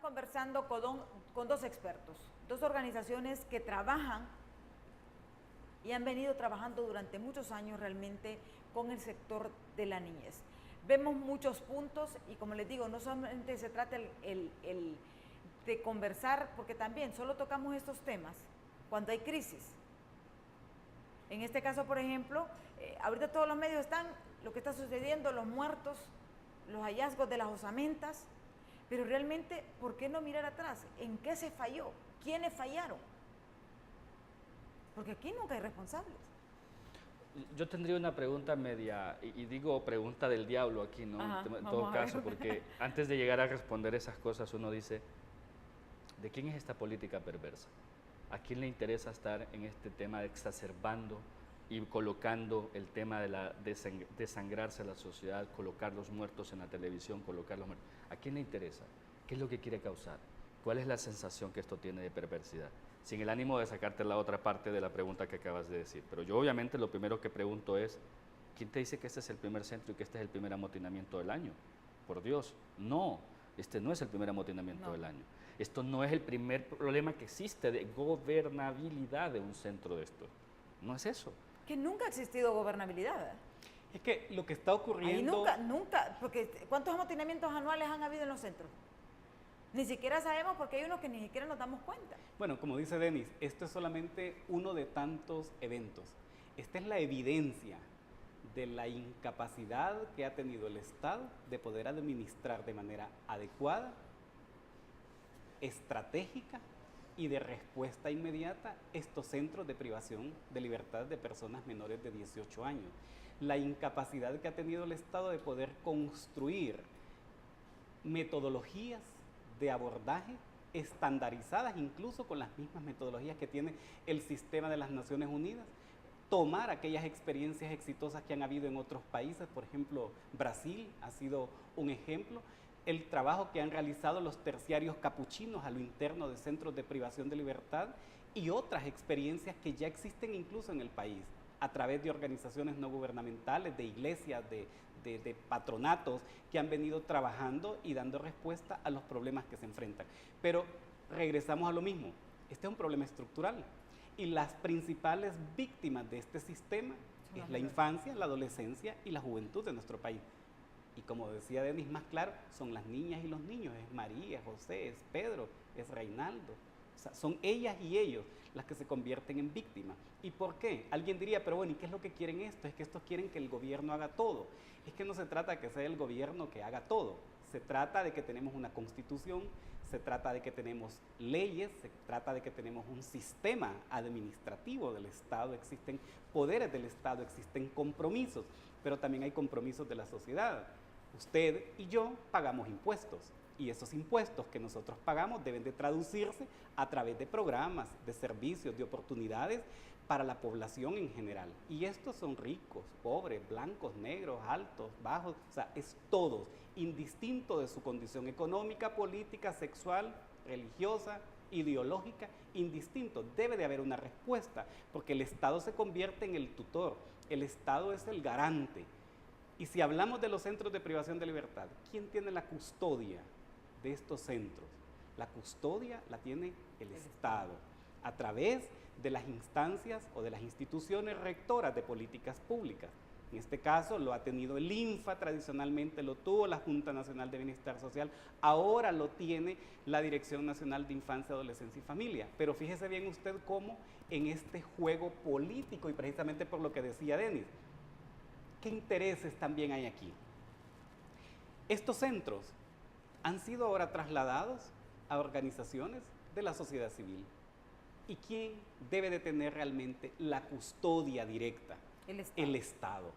conversando con dos expertos, dos organizaciones que trabajan y han venido trabajando durante muchos años realmente con el sector de la niñez. Vemos muchos puntos y como les digo, no solamente se trata de conversar, porque también solo tocamos estos temas cuando hay crisis. En este caso, por ejemplo, ahorita todos los medios están, lo que está sucediendo, los muertos, los hallazgos de las osamentas, pero realmente, ¿por qué no mirar atrás? ¿En qué se falló? ¿Quiénes fallaron? Porque aquí nunca hay responsables. Yo tendría una pregunta media, y digo pregunta del diablo aquí, ¿no? Ajá, En todo caso, porque antes de llegar a responder esas cosas uno dice, ¿de quién es esta política perversa? ¿A quién le interesa estar en este tema exacerbando y colocando el tema de desangrarse a la sociedad, colocar los muertos en la televisión, colocar los muertos? ¿A quién le interesa? ¿Qué es lo que quiere causar? ¿Cuál es la sensación que esto tiene de perversidad? Sin el ánimo de sacarte la otra parte de la pregunta que acabas de decir. Pero yo obviamente lo primero que pregunto es, ¿quién te dice que este es el primer centro y que este es el primer amotinamiento del año? Por Dios, no. Este no es el primer amotinamiento del año. Esto no es el primer problema que existe de gobernabilidad de un centro de esto. No es eso. Que nunca ha existido gobernabilidad. Es que lo que está ocurriendo... Ahí nunca, porque ¿cuántos amotinamientos anuales han habido en los centros? Ni siquiera sabemos porque hay unos que ni siquiera nos damos cuenta. Bueno, como dice Denis, esto es solamente uno de tantos eventos. Esta es la evidencia de la incapacidad que ha tenido el Estado de poder administrar de manera adecuada, estratégica y de respuesta inmediata estos centros de privación de libertad de personas menores de 18 años. La incapacidad que ha tenido el Estado de poder construir metodologías de abordaje estandarizadas, incluso con las mismas metodologías que tiene el sistema de las Naciones Unidas, tomar aquellas experiencias exitosas que han habido en otros países, por ejemplo, Brasil ha sido un ejemplo, el trabajo que han realizado los terciarios capuchinos a lo interno de centros de privación de libertad y otras experiencias que ya existen incluso en el país, a través de organizaciones no gubernamentales, de iglesias, de patronatos que han venido trabajando y dando respuesta a los problemas que se enfrentan. Pero regresamos a lo mismo, este es un problema estructural y las principales víctimas de este sistema es la infancia, la adolescencia y la juventud de nuestro país. Y como decía Denis más claro, son las niñas y los niños, es María, José, es Pedro, es Reinaldo. O sea, son ellas y ellos las que se convierten en víctimas. ¿Y por qué? Alguien diría, pero bueno, ¿y qué es lo que quieren esto? Es que estos quieren que el gobierno haga todo. Es que no se trata de que sea el gobierno que haga todo. Se trata de que tenemos una constitución, se trata de que tenemos leyes, se trata de que tenemos un sistema administrativo del Estado, existen poderes del Estado, existen compromisos, pero también hay compromisos de la sociedad. Usted y yo pagamos impuestos. Y esos impuestos que nosotros pagamos deben de traducirse a través de programas, de servicios, de oportunidades para la población en general. Y estos son ricos, pobres, blancos, negros, altos, bajos, o sea, es todos, indistinto de su condición económica, política, sexual, religiosa, ideológica, indistinto. Debe de haber una respuesta, porque el Estado se convierte en el tutor, el Estado es el garante. Y si hablamos de los centros de privación de libertad, ¿quién tiene la custodia de estos centros? La custodia la tiene el Estado, a través de las instancias o de las instituciones rectoras de políticas públicas. En este caso lo ha tenido el INFA, tradicionalmente lo tuvo la Junta Nacional de Bienestar Social, ahora lo tiene la Dirección Nacional de Infancia, Adolescencia y Familia. Pero fíjese bien usted cómo en este juego político, y precisamente por lo que decía Denis, ¿qué intereses también hay aquí? Estos centros han sido ahora trasladados a organizaciones de la sociedad civil. ¿Y quién debe de tener realmente la custodia directa? El Estado.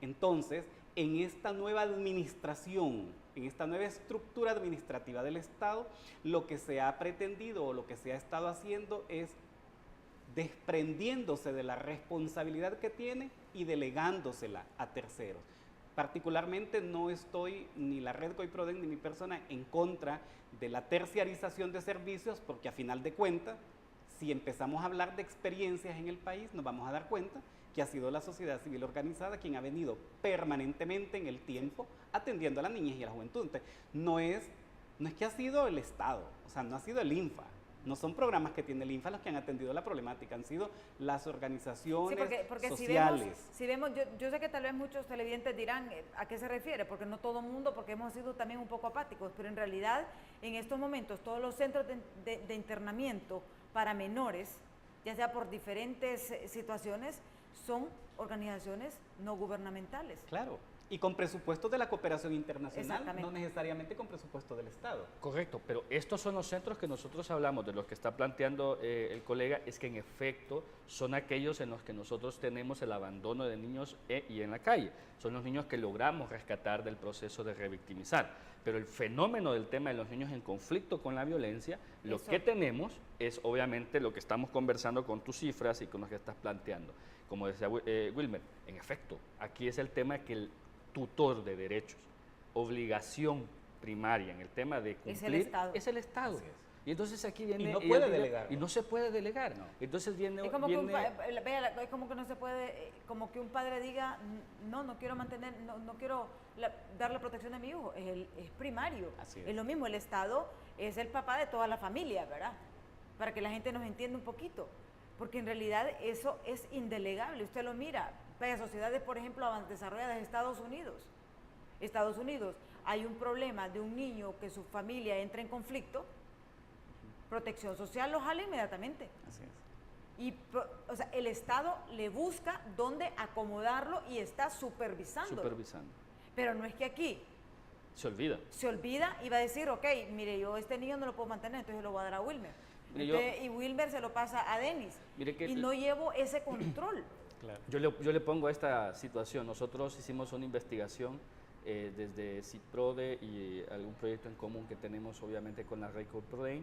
Entonces, en esta nueva administración, en esta nueva estructura administrativa del Estado, lo que se ha pretendido o lo que se ha estado haciendo es desprendiéndose de la responsabilidad que tiene y delegándosela a terceros. Particularmente no estoy, ni la red COIPRODEN ni mi persona, en contra de la terciarización de servicios, porque a final de cuentas, si empezamos a hablar de experiencias en el país, nos vamos a dar cuenta que ha sido la sociedad civil organizada quien ha venido permanentemente en el tiempo atendiendo a las niñas y a la juventud. Entonces, no es no es que ha sido el Estado, o sea, no ha sido el INFA. No son programas que tiene el INFA los que han atendido la problemática, han sido las organizaciones porque sociales. si vemos yo sé que tal vez muchos televidentes dirán a qué se refiere, porque no todo el mundo, porque hemos sido también un poco apáticos, pero en realidad en estos momentos todos los centros de internamiento para menores, ya sea por diferentes situaciones, son organizaciones no gubernamentales. Claro. Y con presupuestos de la cooperación internacional, Exactamente. no necesariamente con presupuesto del Estado. Correcto, pero estos son los centros que nosotros hablamos, de los que está planteando el colega, es que en efecto son aquellos en los que nosotros tenemos el abandono de niños y en la calle. Son los niños que logramos rescatar del proceso de revictimizar. Pero el fenómeno del tema de los niños en conflicto con la violencia, lo que tenemos es obviamente lo que estamos conversando con tus cifras y con lo que estás planteando. Como decía Wilmer, en efecto, aquí es el tema que el tutor de derechos, obligación primaria en el tema de cumplir, es el Estado. Así es. Y entonces aquí viene... Y no puede delegar. Y no se puede delegar. No. Entonces viene... Es como, es como que no se puede, como que un padre diga, no quiero mantener, no quiero darle protección a mi hijo, es primario. Así Es lo mismo, el Estado es el papá de toda la familia, ¿verdad? Para que la gente nos entienda un poquito. Porque en realidad eso es indelegable. Usted lo mira, para sociedades, por ejemplo, desarrolladas de Estados Unidos, hay un problema de un niño que su familia entra en conflicto, Protección Social lo jala inmediatamente. Así es. Y, o sea, el Estado le busca dónde acomodarlo y está supervisando. Pero no es que aquí se olvida y va a decir, ok, mire, yo este niño no lo puedo mantener, entonces lo voy a dar a Wilmer. Y Wilmer se lo pasa a Denis. Y no llevo ese control. Claro. Yo le pongo esta situación. Nosotros hicimos una investigación desde CIPRODE y algún proyecto en común que tenemos obviamente con la Red Prodein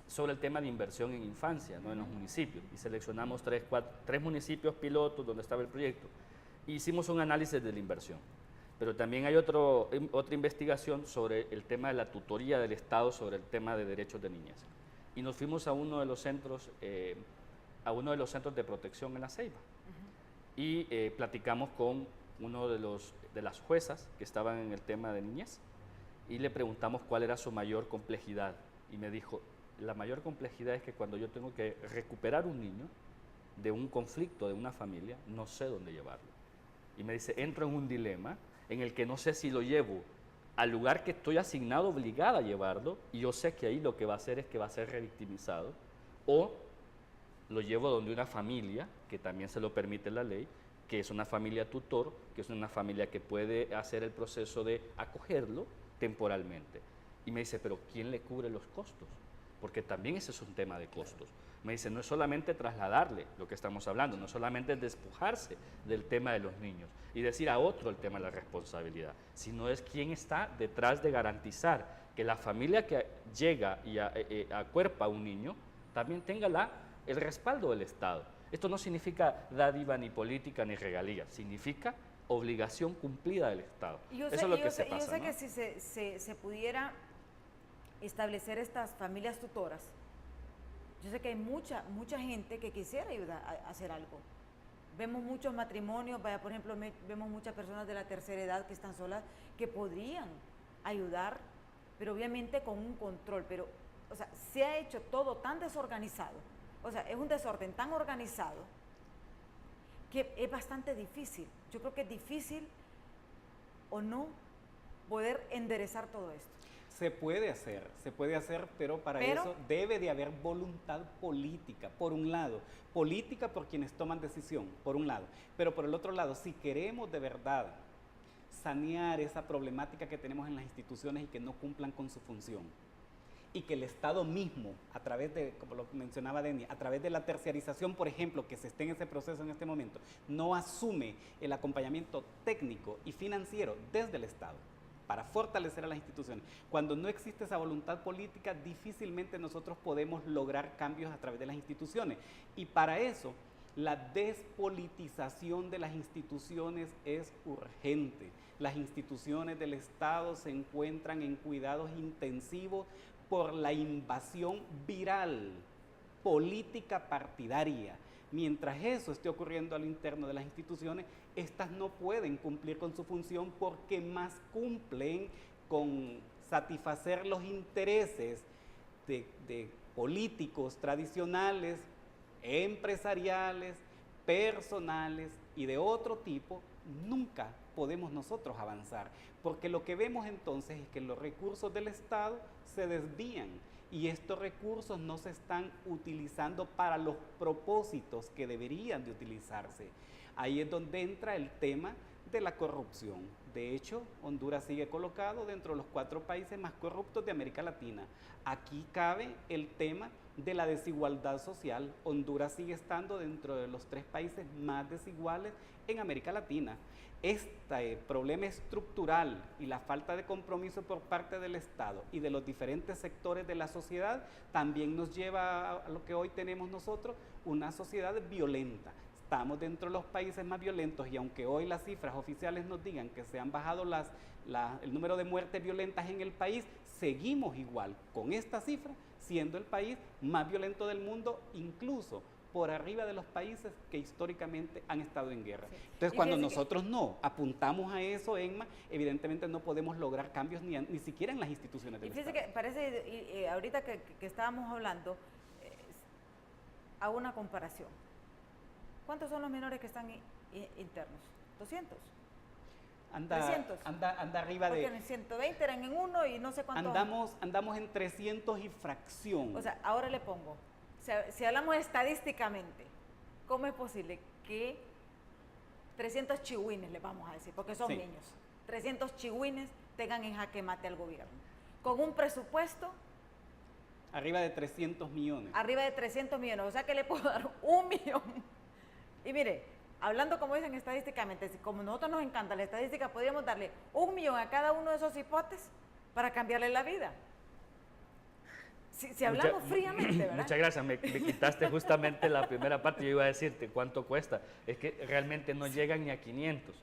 sobre el tema de inversión en infancia, ¿no? En los municipios. Y seleccionamos tres municipios pilotos donde estaba el proyecto. E hicimos un análisis de la inversión. Pero también hay otra investigación sobre el tema de la tutoría del Estado sobre el tema de derechos de niñez. Y nos fuimos a uno de los centros de protección en La Ceiba. Y platicamos con uno de las juezas que estaban en el tema de niñez y le preguntamos cuál era su mayor complejidad. Y me dijo, la mayor complejidad es que cuando yo tengo que recuperar un niño de un conflicto de una familia, no sé dónde llevarlo. Y me dice, entro en un dilema en el que no sé si lo llevo al lugar que estoy asignado, obligada a llevarlo, y yo sé que ahí lo que va a hacer es que va a ser revictimizado, o lo llevo donde una familia, que también se lo permite la ley, que es una familia tutor, que es una familia que puede hacer el proceso de acogerlo temporalmente. Y me dice, pero ¿quién le cubre los costos? Porque también ese es un tema de costos. Me dice, no es solamente trasladarle lo que estamos hablando, no es solamente despojarse del tema de los niños y decir a otro el tema de la responsabilidad, sino es quién está detrás de garantizar que la familia que llega y acuerpa a un niño también tenga el respaldo del Estado. Esto no significa dádiva ni política ni regalía, significa obligación cumplida del Estado. Yo Eso es lo que se pasa, yo sé ¿no? que si se pudiera establecer estas familias tutoras, yo sé que hay mucha gente que quisiera ayudar a hacer algo. Vemos muchos matrimonios, por ejemplo, vemos muchas personas de la tercera edad que están solas, que podrían ayudar, pero obviamente con un control. Pero, o sea, se ha hecho todo tan desorganizado, o sea, es un desorden tan organizado que es bastante difícil. Yo creo que es difícil o no poder enderezar todo esto. Se puede hacer, pero para eso debe de haber voluntad política, por un lado. Política por quienes toman decisión, por un lado. Pero por el otro lado, si queremos de verdad sanear esa problemática que tenemos en las instituciones y que no cumplan con su función, y que el Estado mismo, a través de, como lo mencionaba Denny, a través de la terciarización, por ejemplo, que se esté en ese proceso en este momento, no asume el acompañamiento técnico y financiero desde el Estado para fortalecer a las instituciones. Cuando no existe esa voluntad política, difícilmente nosotros podemos lograr cambios a través de las instituciones. Y para eso, la despolitización de las instituciones es urgente. Las instituciones del Estado se encuentran en cuidados intensivos por la invasión viral, política partidaria. Mientras eso esté ocurriendo al interno de las instituciones, estas no pueden cumplir con su función porque más cumplen con satisfacer los intereses de políticos tradicionales, empresariales, personales y de otro tipo, nunca podemos nosotros avanzar, porque lo que vemos entonces es que los recursos del Estado se desvían y estos recursos no se están utilizando para los propósitos que deberían de utilizarse. Ahí es donde entra el tema de la corrupción. De hecho, Honduras sigue colocado dentro de los 4 países más corruptos de América Latina. Aquí cabe el tema de la desigualdad social. Honduras sigue estando dentro de los 3 países más desiguales en América Latina. Este problema estructural y la falta de compromiso por parte del Estado y de los diferentes sectores de la sociedad también nos lleva a lo que hoy tenemos nosotros, una sociedad violenta. Estamos dentro de los países más violentos y aunque hoy las cifras oficiales nos digan que se han bajado el número de muertes violentas en el país, seguimos igual con esta cifra siendo el país más violento del mundo, incluso por arriba de los países que históricamente han estado en guerra. Sí. Entonces, cuando nosotros no apuntamos a eso, Emma, evidentemente no podemos lograr cambios ni siquiera en las instituciones del Estado. Fíjese que parece, ahorita que estábamos hablando, hago una comparación. ¿Cuántos son los menores que están internos? ¿200? 300. Anda arriba porque en el 120 eran en uno y no sé cuántos. Andamos en 300 y fracción. O sea, ahora le pongo, si hablamos estadísticamente, ¿cómo es posible que 300 chihuines, le vamos a decir, porque son niños, 300 chihuines tengan en jaque mate al gobierno? Con un presupuesto arriba de 300 millones. Arriba de 300 millones, o sea que le puedo dar 1 millón. Y mire, hablando como dicen estadísticamente, como a nosotros nos encanta la estadística, podríamos darle 1 millón a cada uno de esos hipotes para cambiarle la vida. Si hablamos fríamente, ¿verdad? Muchas gracias, me quitaste justamente la primera parte. Yo iba a decirte cuánto cuesta. Es que realmente no llegan ni a 500.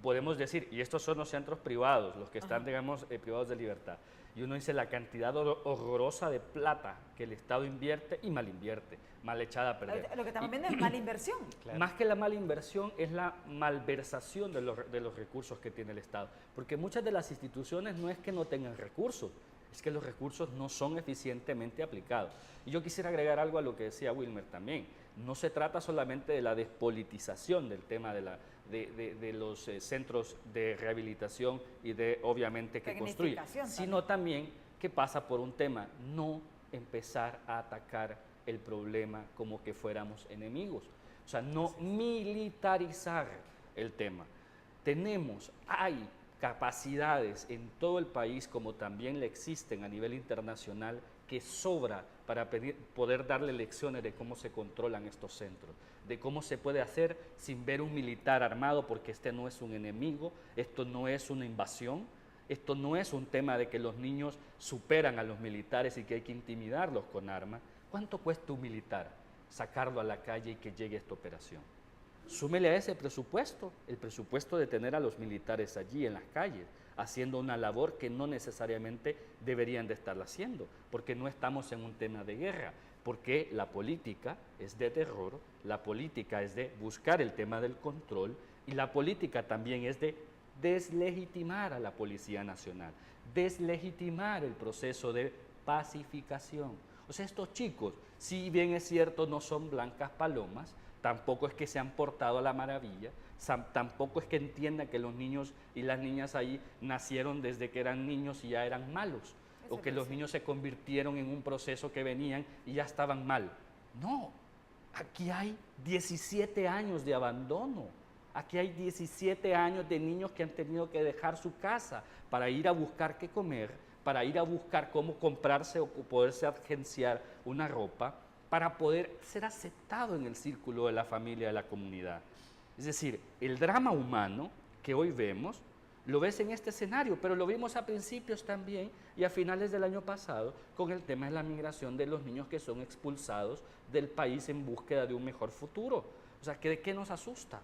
Podemos decir, y estos son los centros privados, los que están, digamos, privados de libertad. Y uno dice la cantidad horrorosa de plata que el Estado invierte y mal invierte, mal echada a perder. Lo que estamos viendo es mala inversión. Claro. Más que la mala inversión es la malversación de los recursos que tiene el Estado. Porque muchas de las instituciones no es que no tengan recursos, es que los recursos no son eficientemente aplicados. Y yo quisiera agregar algo a lo que decía Wilmer también. No se trata solamente de la despolitización del tema de los centros de rehabilitación y de, obviamente, que construyen, sino también que pasa por un tema, no empezar a atacar el problema como que fuéramos enemigos. O sea, no militarizar el tema. Hay capacidades en todo el país, como también le existen a nivel internacional, que sobra para poder darle lecciones de cómo se controlan estos centros, de cómo se puede hacer sin ver un militar armado, porque este no es un enemigo, esto no es una invasión, esto no es un tema de que los niños superan a los militares y que hay que intimidarlos con armas. ¿Cuánto cuesta un militar sacarlo a la calle y que llegue esta operación? Súmele a ese presupuesto, el presupuesto de tener a los militares allí en las calles, haciendo una labor que no necesariamente deberían de estarla haciendo, porque no estamos en un tema de guerra, porque la política es de terror, la política es de buscar el tema del control y la política también es de deslegitimar a la Policía Nacional, deslegitimar el proceso de pacificación. O sea, estos chicos, si bien es cierto, no son blancas palomas, tampoco es que se han portado a la maravilla, tampoco es que entiendan que los niños y las niñas ahí nacieron desde que eran niños y ya eran malos, o que los niños se convirtieron en un proceso que venían y ya estaban mal. No, aquí hay 17 años de abandono, aquí hay 17 años de niños que han tenido que dejar su casa para ir a buscar qué comer, para ir a buscar cómo comprarse o poderse agenciar una ropa, para poder ser aceptado en el círculo de la familia, de la comunidad. Es decir, el drama humano que hoy vemos, lo ves en este escenario, pero lo vimos a principios también y a finales del año pasado con el tema de la migración de los niños que son expulsados del país en búsqueda de un mejor futuro. O sea, ¿de qué nos asusta?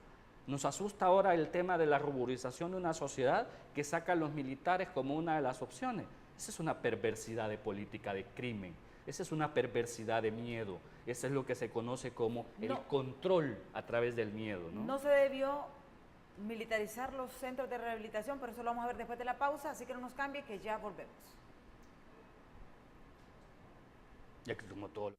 Nos asusta ahora el tema de la ruborización de una sociedad que saca a los militares como una de las opciones. Esa es una perversidad de política de crimen. Esa es una perversidad de miedo. Eso es lo que se conoce como el control a través del miedo, ¿no? No se debió militarizar los centros de rehabilitación, pero eso lo vamos a ver después de la pausa, así que no nos cambie, que ya volvemos. Ya que como todo.